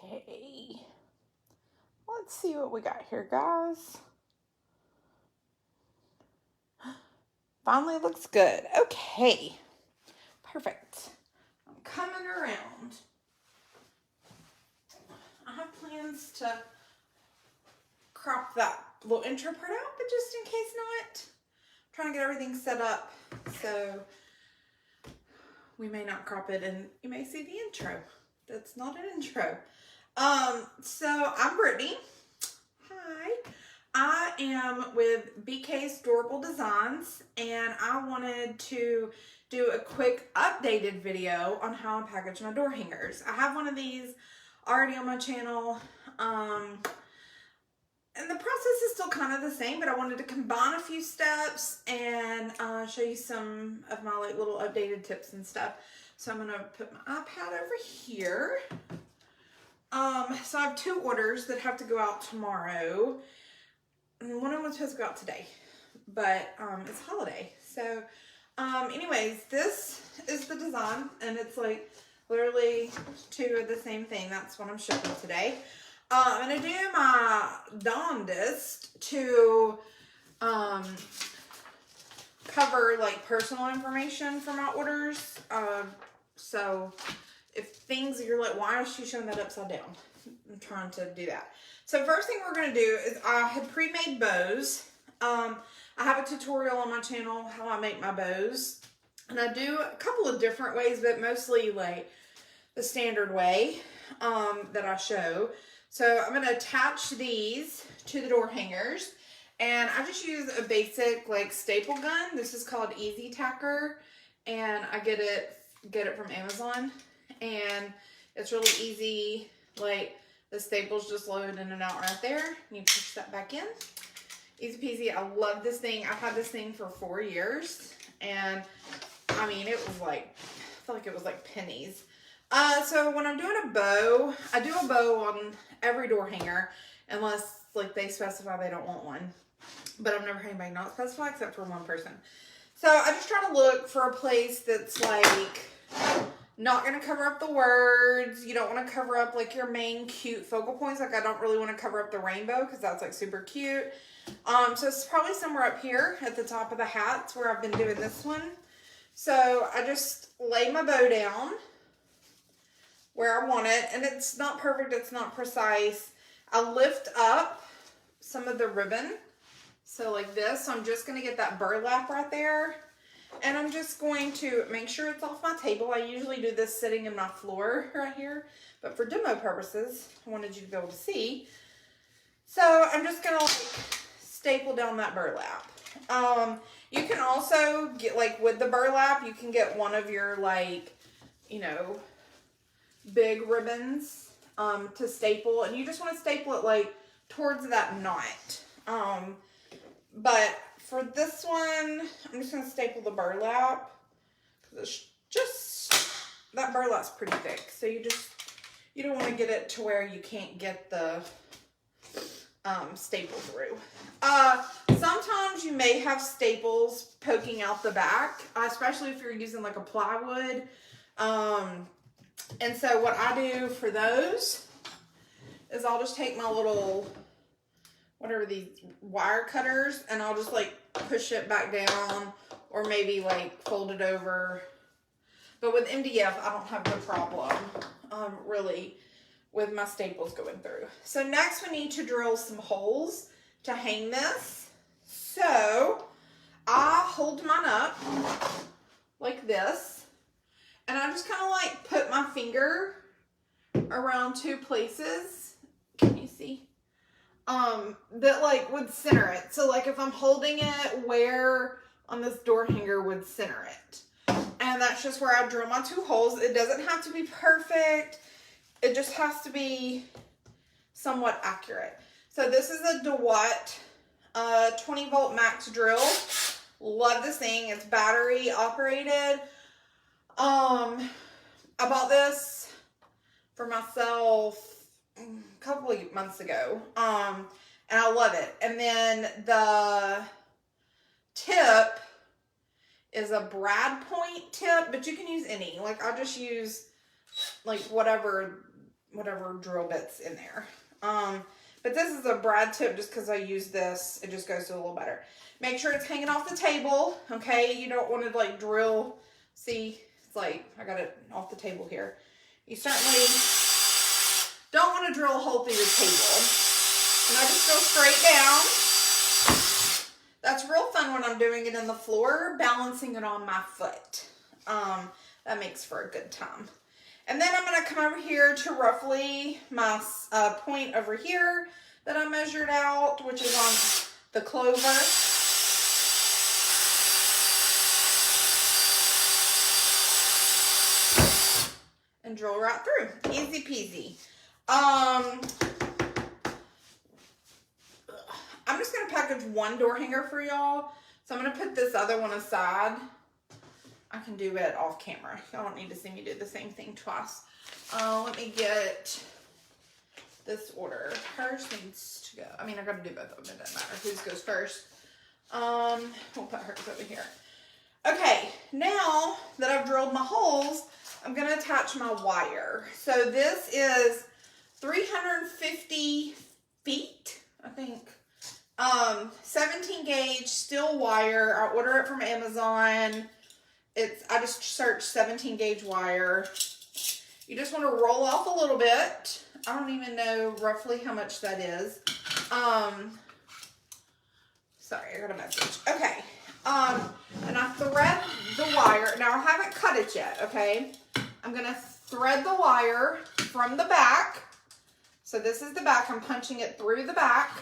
Okay, let's see what we got here, guys. Finally looks good. Okay, perfect. I'm coming around. I have plans to crop that little intro part out, but just in case not, I'm trying to get everything set up so we may not crop it and you may see the intro. That's not an intro. So I'm Brittany. Hi. I am with BKs DOORable Designs, and I wanted to do a quick updated video on how I package my door hangers. I have one of these already on my channel, and the process is still kind of the same, but I wanted to combine a few steps and show you some of my like little updated tips and stuff. So I'm gonna put my iPad over here. So I have two orders that have to go out tomorrow. And one of them was supposed to go out today, but it's holiday. So anyways, this is the design, and it's like literally two of the same thing. That's what I'm shipping today. I'm gonna do my darndest to cover like personal information for my orders. So if things you're like, why is she showing that upside down? I'm trying to do that. So first thing we're gonna do is I had pre-made bows. I have a tutorial on my channel how I make my bows, and I do a couple of different ways, but mostly like the standard way that I show. So I'm gonna attach these to the door hangers, and I just use a basic like staple gun. This is called Easy Tacker, and I get it from Amazon, and it's really easy. Like the staples just load in and out right there. You push that back in. Easy peasy. I love this thing. I've had this thing for 4 years, and I mean it was like, I feel like it was like pennies. So when I'm doing a bow, I do a bow on every door hanger unless like they specify they don't want one. But I've never had anybody not specify except for one person. So I just try to look for a place that's like not going to cover up the words. You don't want to cover up like your main cute focal points. Like I don't really want to cover up the rainbow because that's like super cute. So it's probably somewhere up here at the top of the hats where I've been doing this one. So I just lay my bow down where I want it, and it's not perfect, it's not precise. I lift up some of the ribbon, so like this. So I'm just going to get that burlap right there, and I'm just going to make sure it's off my table. I usually do this sitting in my floor right here, but for demo purposes, I wanted you to be able to see. So I'm just going to like staple down that burlap. You can also get like with the burlap, you can get one of your like, you know, big ribbons to staple, and you just want to staple it like towards that knot. But for this one, I'm just going to staple the burlap because it's just, that burlap's pretty thick, so you don't want to get it to where you can't get the staple through. Sometimes you may have staples poking out the back, especially if you're using like a plywood. And so what I do for those is I'll just take my little, whatever these wire cutters, and I'll just like push it back down, or maybe like fold it over. But with MDF, I don't have no problem, really, with my staples going through. So next we need to drill some holes to hang this. So I hold mine up like this. And I just kind of like put my finger around two places. Can you see? That like would center it. So like if I'm holding it, where on this door hanger would center it. And that's just where I drill my two holes. It doesn't have to be perfect. It just has to be somewhat accurate. So this is a DeWatt 20 volt max drill. Love this thing. It's battery operated. I bought this for myself a couple of months ago, and I love it. And then the tip is a brad point tip, but you can use any. Like I just use like whatever whatever drill bits in there. But this is a brad tip just because I use this. It just goes a little better. Make sure it's hanging off the table, okay? You don't want to like drill. See, it's like, I got it off the table here. You certainly don't want to drill a hole through your table. And I just go straight down. That's real fun when I'm doing it in the floor, balancing it on my foot. That makes for a good time. And then I'm going to come over here to roughly my point over here that I measured out, which is on the clover. And drill right through. Easy peasy. I'm just going to package one door hanger for y'all. So I'm going to put this other one aside. I can do it off camera. Y'all don't need to see me do the same thing twice. Let me get this order. Hers needs to go. I mean, I got to do both of them. It doesn't matter whose goes first. We'll put hers over here. Okay, now that I've drilled my holes, I'm going to attach my wire. So this is 350 feet, I think. 17 gauge steel wire. I order it from Amazon. I just searched 17 gauge wire. You just want to roll off a little bit. I don't even know roughly how much that is. Sorry, I got a message. Okay. And I thread the wire. Now I haven't cut it yet, okay? I'm going to thread the wire from the back. So this is the back. I'm punching it through the back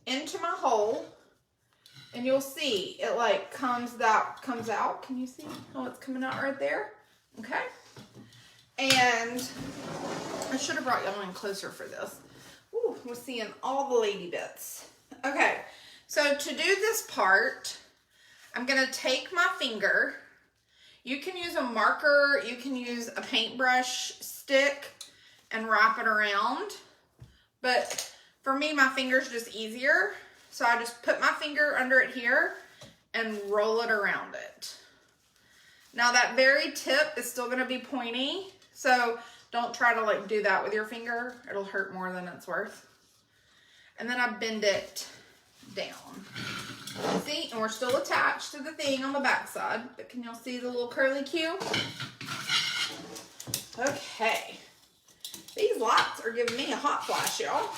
into my hole. And you'll see it like comes out. Can you see how it's coming out right there? Okay. And I should have brought y'all in closer for this. Ooh, we're seeing all the lady bits. Okay. So to do this part, I'm going to take my finger. You can use a marker. You can use a paintbrush stick and wrap it around. But for me, my finger's just easier. So I just put my finger under it here and roll it around it. Now that very tip is still going to be pointy. So don't try to like do that with your finger. It'll hurt more than it's worth. And then I bend it down. See? And we're still attached to the thing on the back side. But can y'all see the little curly Q? Okay. These lights are giving me a hot flash, y'all.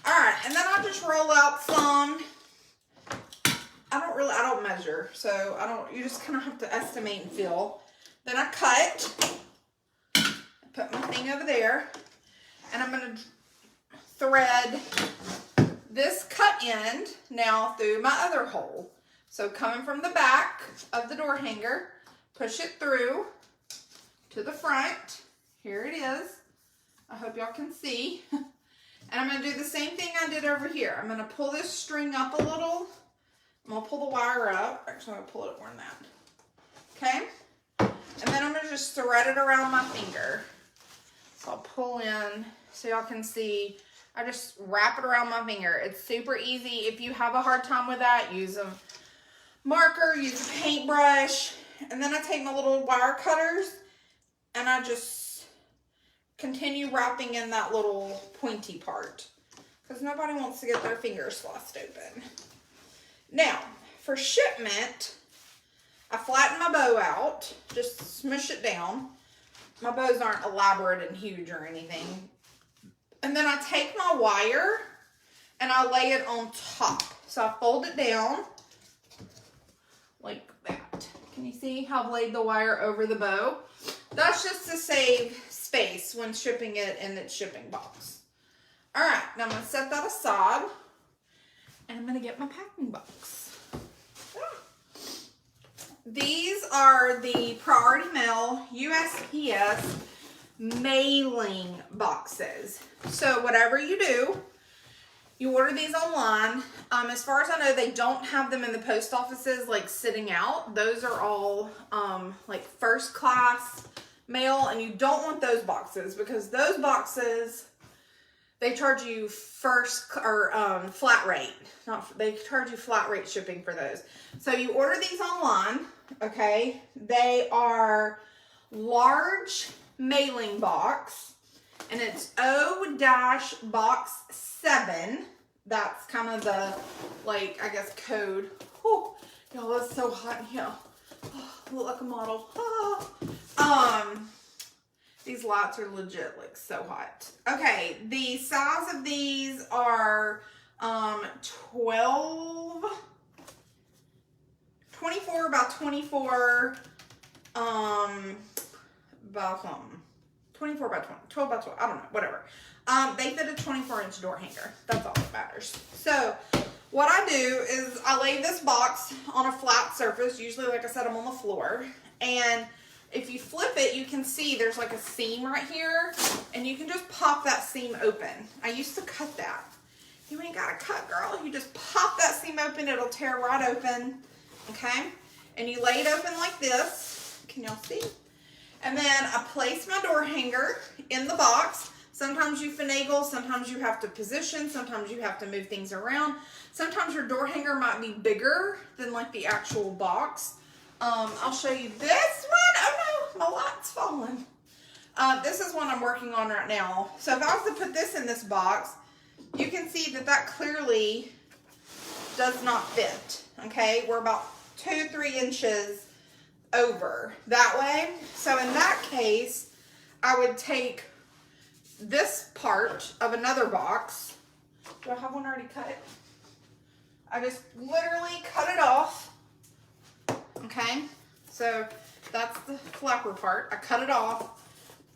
Alright, and then I just roll out some. I don't measure, so you just kind of have to estimate and feel. Then I cut. Put my thing over there. And I'm going to thread this cut end now through my other hole. So coming from the back of the door hanger, push it through to the front. Here it is. I hope y'all can see. And I'm going to do the same thing I did over here. I'm going to pull this string up a little. I'm going to pull the wire up. Actually, I'm going to pull it more than that. Okay? And then I'm going to just thread it around my finger. So I'll pull in so y'all can see. I just wrap it around my finger. It's super easy. If you have a hard time with that, use a marker, use a paintbrush. And then I take my little wire cutters and I just continue wrapping in that little pointy part because nobody wants to get their fingers sliced open. Now, for shipment, I flatten my bow out, just smush it down. My bows aren't elaborate and huge or anything. And then I take my wire and I lay it on top. So I fold it down like that. Can you see how I've laid the wire over the bow? That's just to save space when shipping it in its shipping box. All right, now I'm going to set that aside and I'm going to get my packing box. These are the Priority Mail USPS Mailing boxes. So whatever you do, you order these online. As far as I know, they don't have them in the post offices like sitting out. Those are all like first class mail, and you don't want those boxes because those boxes, they charge you flat rate. They charge you flat rate shipping for those. So you order these online, okay? They are large mailing box, and it's O-box 7. That's kind of the, like, I guess, code. Whew. Y'all, it's so hot in here. Oh, look like a model. Ah. These lights are legit, like, so hot. Okay, the size of these are 24 by 24, by something. 24 by 20, 12 by 12, I don't know, whatever. They fit a 24-inch door hanger. That's all that matters. So what I do is I lay this box on a flat surface. Usually, like I said, I'm on the floor. And if you flip it, you can see there's like a seam right here. And you can just pop that seam open. I used to cut that. You ain't got to cut, girl. You just pop that seam open. It'll tear right open. Okay? And you lay it open like this. Can y'all see? And then I place my door hanger in the box. Sometimes you finagle, sometimes you have to position, sometimes you have to move things around. Sometimes your door hanger might be bigger than like the actual box. I'll show you this one. Oh no, my light's falling. This is one I'm working on right now. So if I was to put this in this box, you can see that that clearly does not fit. Okay, we're about 2-3 inches over that way. So in that case, I would take this part of another box. Do I have one already cut? I just literally cut it off. Okay, so that's the flapper part. I cut it off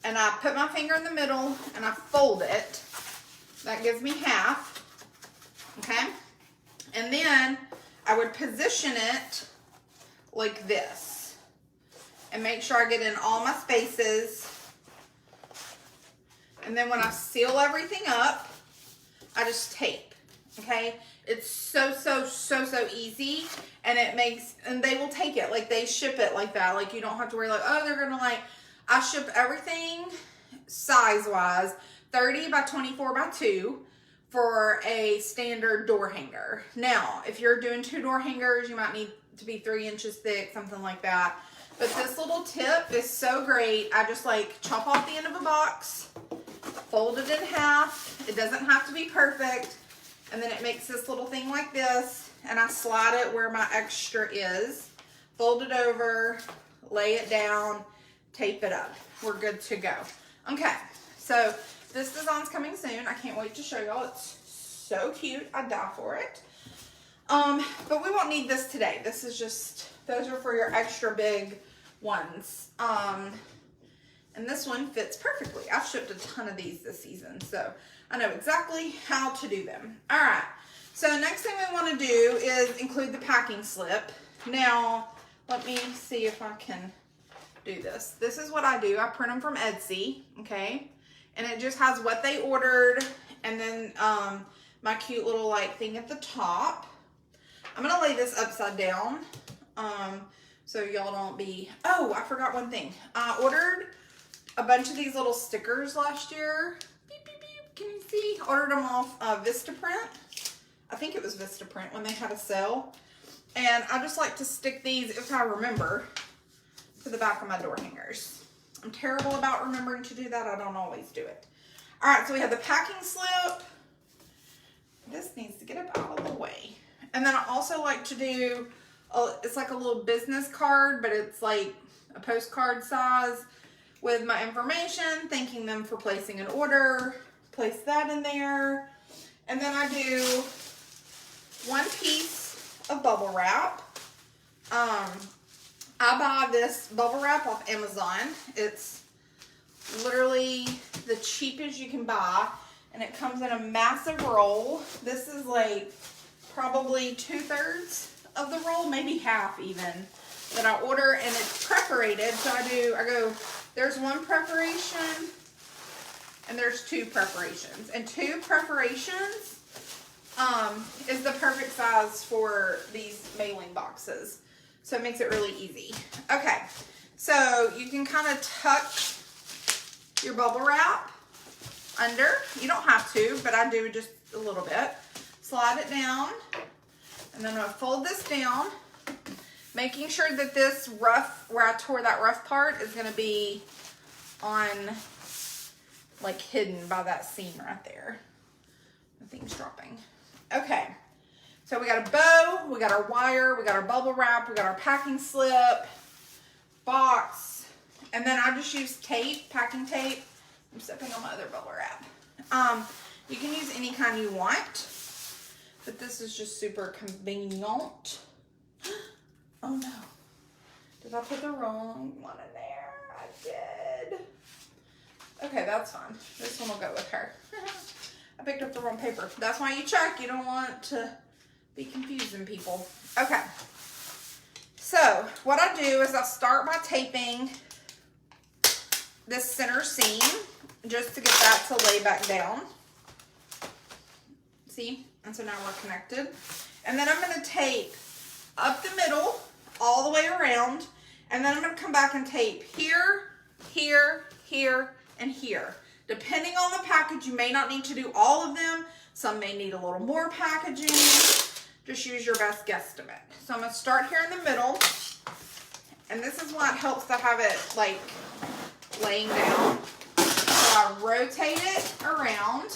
and I put my finger in the middle and I fold it. That gives me half. Okay, and then I would position it like this and make sure I get in all my spaces. And then when I seal everything up, I just tape, okay? It's so easy, and it makes, and they will take it, like they ship it like that. Like you don't have to worry like, oh, they're gonna like, I ship everything size-wise, 30 by 24 by 2 for a standard door hanger. Now, if you're doing 2 door hangers, you might need to be 3 inches thick, something like that. But this little tip is so great. I just like chop off the end of a box, fold it in half. It doesn't have to be perfect. And then it makes this little thing like this. And I slide it where my extra is. Fold it over, lay it down, tape it up. We're good to go. Okay, so this design's coming soon. I can't wait to show y'all. It's so cute. I die for it. But we won't need this today. This is just, those are for your extra big ones. And this one fits perfectly. I've shipped a ton of these this season, so I know exactly how to do them. All right, so next thing we want to do is include the packing slip. Now, let me see if I can do this. This is what I do. I print them from Etsy, okay? And it just has what they ordered and then my cute little like thing at the top. I'm gonna lay this upside down so y'all don't be, oh, I forgot one thing. I ordered a bunch of these little stickers last year. Beep, beep, beep. Can you see? Ordered them off Vistaprint. I think it was Vistaprint when they had a sale. And I just like to stick these, if I remember, to the back of my door hangers. I'm terrible about remembering to do that. I don't always do it. All right, so we have the packing slip. This needs to get up out of the way. And then I also like to do, it's like a little business card, but it's like a postcard size with my information, thanking them for placing an order. Place that in there. And then I do one piece of bubble wrap. I buy this bubble wrap off Amazon. It's literally the cheapest you can buy, and it comes in a massive roll. This is like probably 2/3 of the roll, maybe half even, that I order, and it's perforated. So I go, there's one perforation and there's 2 perforations, and 2 perforations is the perfect size for these mailing boxes. So it makes it really easy. Okay, so you can kind of tuck your bubble wrap under. You don't have to, but I do just a little bit. Slide it down, and then I'm gonna fold this down, making sure that this rough, where I tore that rough part, is gonna be on, like, hidden by that seam right there. The thing's dropping. Okay. So we got a bow, we got our wire, we got our bubble wrap, we got our packing slip, box, and then I just use tape, packing tape. I'm stepping on my other bubble wrap. You can use any kind you want, but this is just super convenient. Oh no. Did I put the wrong one in there? I did. Okay, that's fine. This one will go with her. I picked up the wrong paper. That's why you check. You don't want to be confusing people. Okay. So what I do is I start by taping this center seam just to get that to lay back down. See? And so now we're connected. And then I'm going to tape up the middle all the way around. And then I'm going to come back and tape here, here, here, and here. Depending on the package, you may not need to do all of them. Some may need a little more packaging. Just use your best guesstimate. So I'm going to start here in the middle. And this is why it helps to have it like laying down. So I rotate it around. And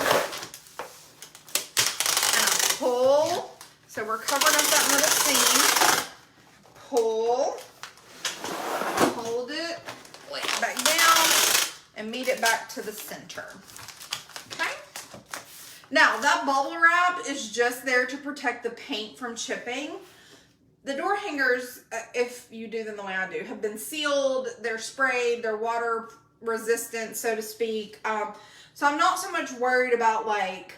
I pull. So we're covering up that middle seam. Pull. Hold it. Lay it back down. And meet it back to the center. Okay? Now, that bubble wrap is just there to protect the paint from chipping. The door hangers, if you do them the way I do, have been sealed, they're sprayed, they're water resistant, so to speak. So I'm not so much worried about like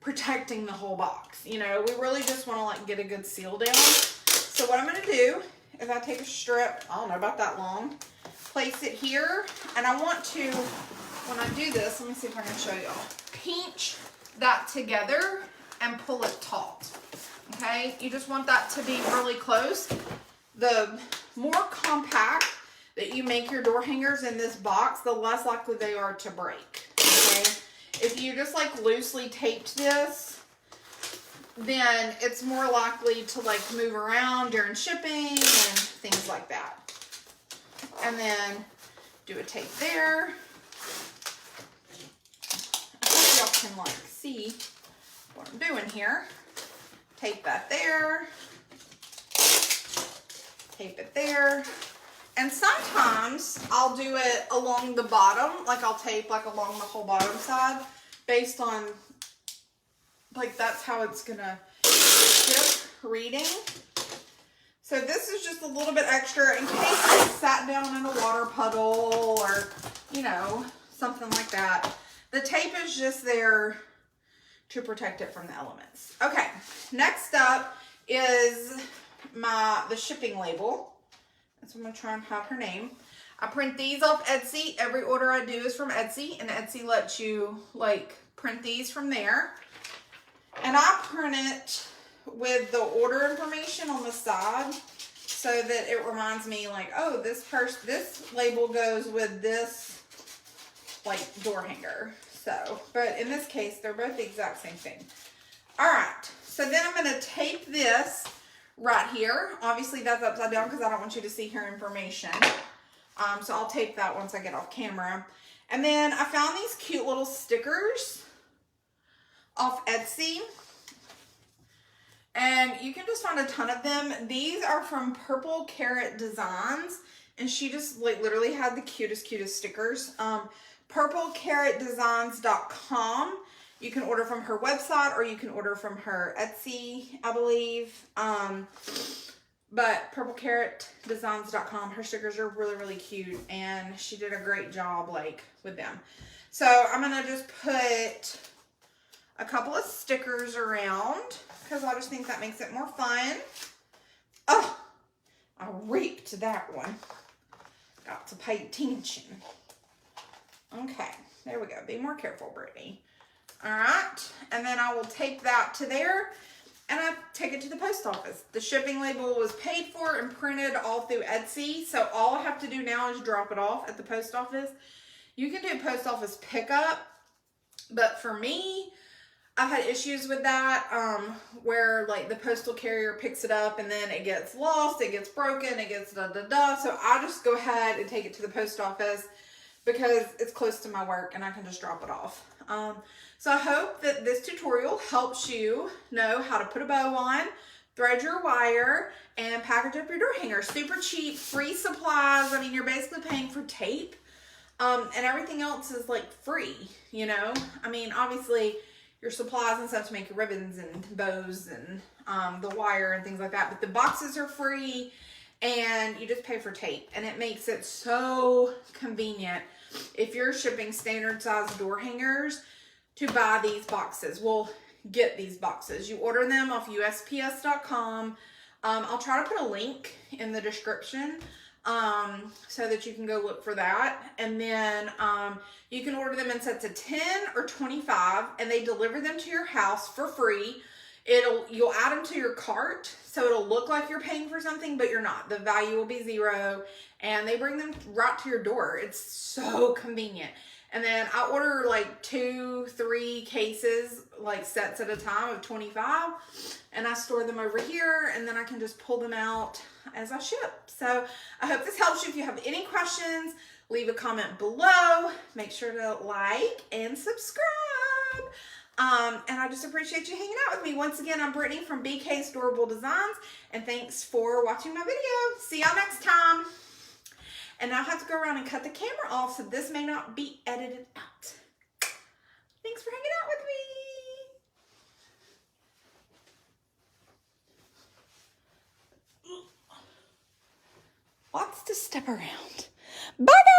protecting the whole box. You know, we really just want to like get a good seal down. So what I'm going to do is I take a strip, I don't know, about that long, place it here, and I want to, when I do this, let me see if I can show y'all, pinch that together and pull it taut. Okay, you just want that to be really close. The more compact that you make your door hangers in this box, the less likely they are to break. Okay, if you just like loosely taped this, then it's more likely to like move around during shipping and things like that. And then do a tape there. I hope y'all can like see what I'm doing here. Tape that there. Tape it there. And sometimes I'll do it along the bottom, like I'll tape like along the whole bottom side based on like that's how it's gonna ship reading. So this is just a little bit extra in case I sat down in a water puddle or, you know, something like that. The tape is just there to protect it from the elements. Okay, next up is the shipping label. That's what I'm gonna try and have her name. I print these off Etsy. Every order I do is from Etsy, and Etsy lets you like print these from there. And I print it with the order information on the side so that it reminds me like, oh, this label goes with this like door hanger. So, but in this case, they're both the exact same thing. All right, so then I'm gonna tape this right here. Obviously that's upside down because I don't want you to see her information. So I'll tape that once I get off camera. And then I found these cute little stickers off Etsy. And you can just find a ton of them. These are from Purple Carrot Designs. And she just like literally had the cutest stickers. purplecarrotdesigns.com. You can order from her website or you can order from her Etsy, I believe. But purplecarrotdesigns.com, her stickers are really cute and she did a great job like with them. So I'm gonna just put a couple of stickers around because I just think that makes it more fun. Oh, I reaped that one. Got to pay attention. Okay, there we go. Be more careful, Brittany. All right, and then I will tape that to there and I take it to the post office. The shipping label was paid for and printed all through Etsy, so all I have to do now is drop it off at the post office. You can do post office pickup, but for me, I've had issues with that where like the postal carrier picks it up and then it gets lost, it gets broken, it gets da-da-da. So I just go ahead and take it to the post office. because it's close to my work and I can just drop it off. So I hope that this tutorial helps you know how to put a bow on, thread your wire, and package up your door hanger. Super cheap, free supplies. I mean, you're basically paying for tape, and everything else is like free, you know? I mean, obviously your supplies and stuff to make your ribbons and bows and the wire and things like that, but the boxes are free and you just pay for tape, and it makes it so convenient if you're shipping standard size door hangers to buy these boxes. Well, get these boxes. You order them off USPS.com. I'll try to put a link in the description so that you can go look for that. And then you can order them in sets of 10 or 25, and they deliver them to your house for free. You'll add them to your cart, so it'll look like you're paying for something, but you're not. The value will be $0, and they bring them right to your door. It's so convenient. And then I order like 2-3 cases, like sets at a time of 25, and I store them over here, and then I can just pull them out as I ship. So I hope this helps you. If you have any questions, leave a comment below. Make sure to like and subscribe. And I just appreciate you hanging out with me. Once again, I'm Brittany from BKs DOORable Designs, and thanks for watching my video. See y'all next time. And now I have to go around and cut the camera off, so this may not be edited out. Thanks for hanging out with me. Lots to step around. Bye.